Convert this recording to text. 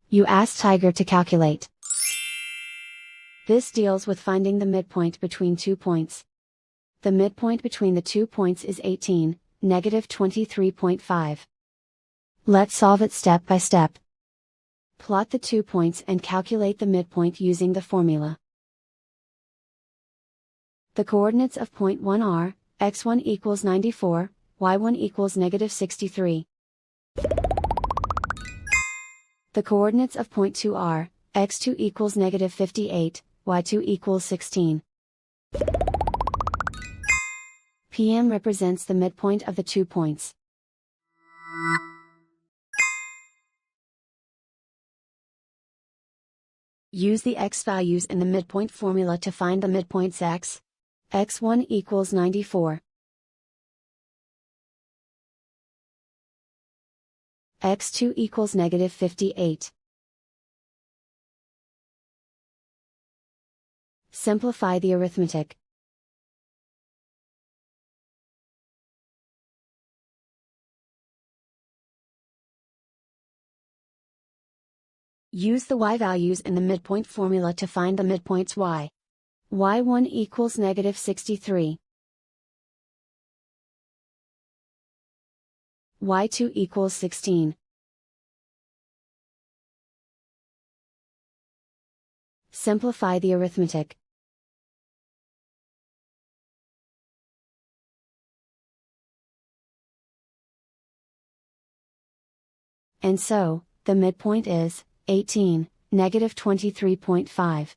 You ask Tiger to calculate. This deals with finding the midpoint between 2 points. The midpoint between the 2 points is 18, negative 23.5. Let's solve it step by step. Plot the 2 points and calculate the midpoint using the formula. The coordinates of point 1 are, x1 equals 94, y1 equals negative 63. The coordinates of point 2 are, x2 equals negative 58, y2 equals 16. PM represents the midpoint of the 2 points. Use the x values in the midpoint formula to find the midpoints x. x1 equals 94. x2 equals negative 58. Simplify the arithmetic. Use the y values in the midpoint formula to find the midpoints y. y1 equals negative 63. y2 equals 16. Simplify the arithmetic. And so, the midpoint is 18, negative 23.5.